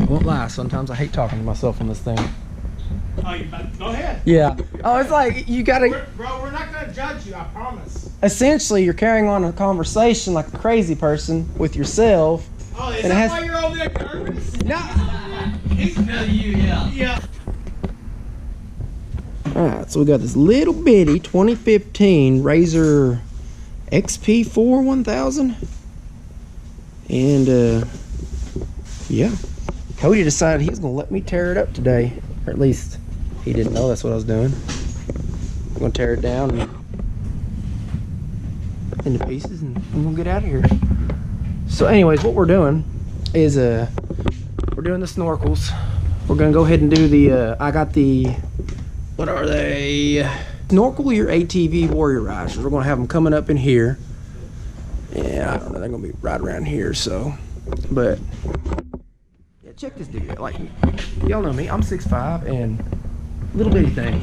won't lie, sometimes I hate talking to myself on this thing. Oh, go ahead. Yeah. Oh, it's like you gotta. Bro, we're not gonna judge you, I promise. Essentially, you're carrying on a conversation like a crazy person with yourself. Oh, is that why you're over there nervous? No. He's another you, yeah. Yeah. Alright, so we got this little bitty 2015 RZR XP4 1000. And, yeah. Cody decided he was going to let me tear it up today. Or at least, he didn't know that's what I was doing. I'm going to tear it down and into pieces and I'm going to get out of here. So anyways, what we're doing is, we're doing the snorkels. We're going to go ahead and do the, I got the, what are they? Snorkel Your ATV warrior riders. We're going to have them coming up in here. Yeah, I don't know. They're going to be right around here, so. But, yeah, check this dude out. Like, y'all know me. I'm 6'5" and little bitty thing.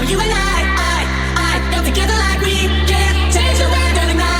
You and I come together like we can change the weather tonight.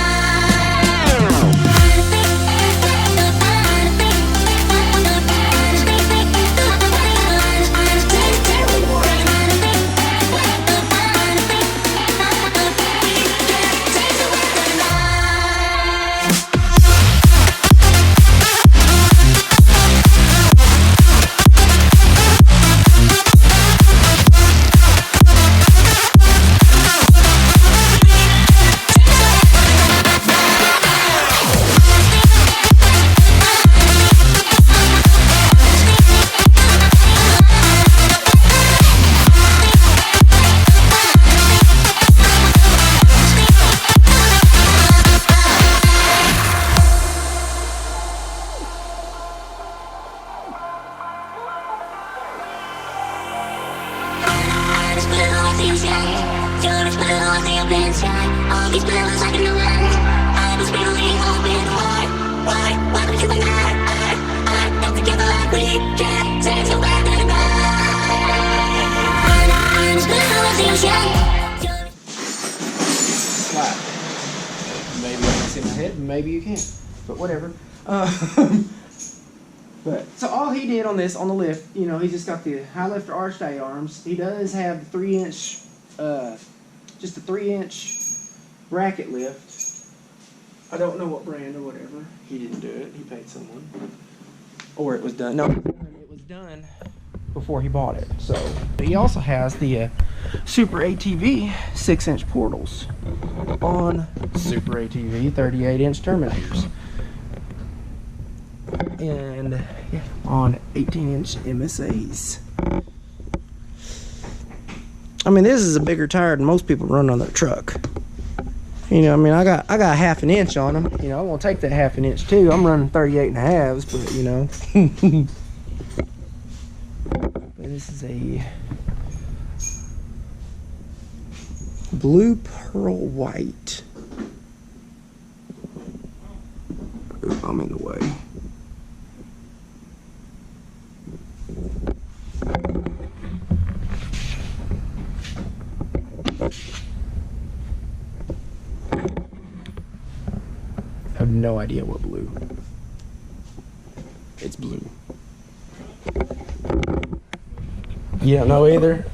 Maybe I can see my head, maybe you can't, but whatever. But so all he did on this, on the lift, you know, he just got the high lifter arched A-arms. He does have the 3-inch, just a 3-inch bracket lift. I don't know what brand or whatever. He didn't do it. He paid someone, or it was done. No, it was done before he bought it. So he also has the Super ATV 6-inch portals on Super ATV 38-inch terminators. And yeah, on 18-inch MSAs. I mean, this is a bigger tire than most people run on their truck. You know, I mean, I got half an inch on them. You know, I'm gonna take that half an inch too. I'm running 38.5s, but you know. But this is a blue pearl white. Ooh, I'm in the way. I have no idea what blue. It's blue. You don't know either?